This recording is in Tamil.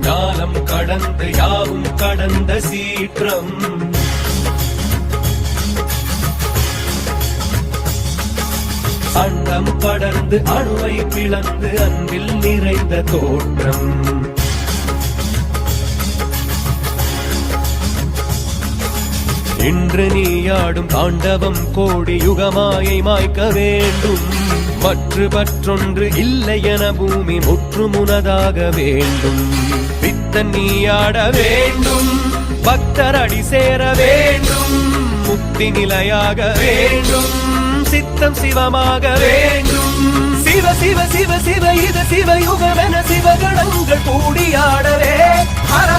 ஞானம் கடந்து யாவும் கடந்த சீற்றம். அண்டம் படர்ந்து அணுவை பிளந்து அன்பில் நிறைந்த தோற்றம். இன்று நீயாடும் தாண்டவம் கோடி யுகமாயை மாய்க்க வேண்டும். மற்றொன்று இல்லை என பூமி முற்றுமுனதாக வேண்டும். பித்தன் நீயாட வேண்டும், பக்தர் அடி சேர வேண்டும். முக்தி நிலையாக வேண்டும், சித்தம் சிவமாக வேண்டும். சிவ சிவ சிவ சிவ இது சிவயுகம் என சிவகணங்கள் கூடியாடவே. ஹர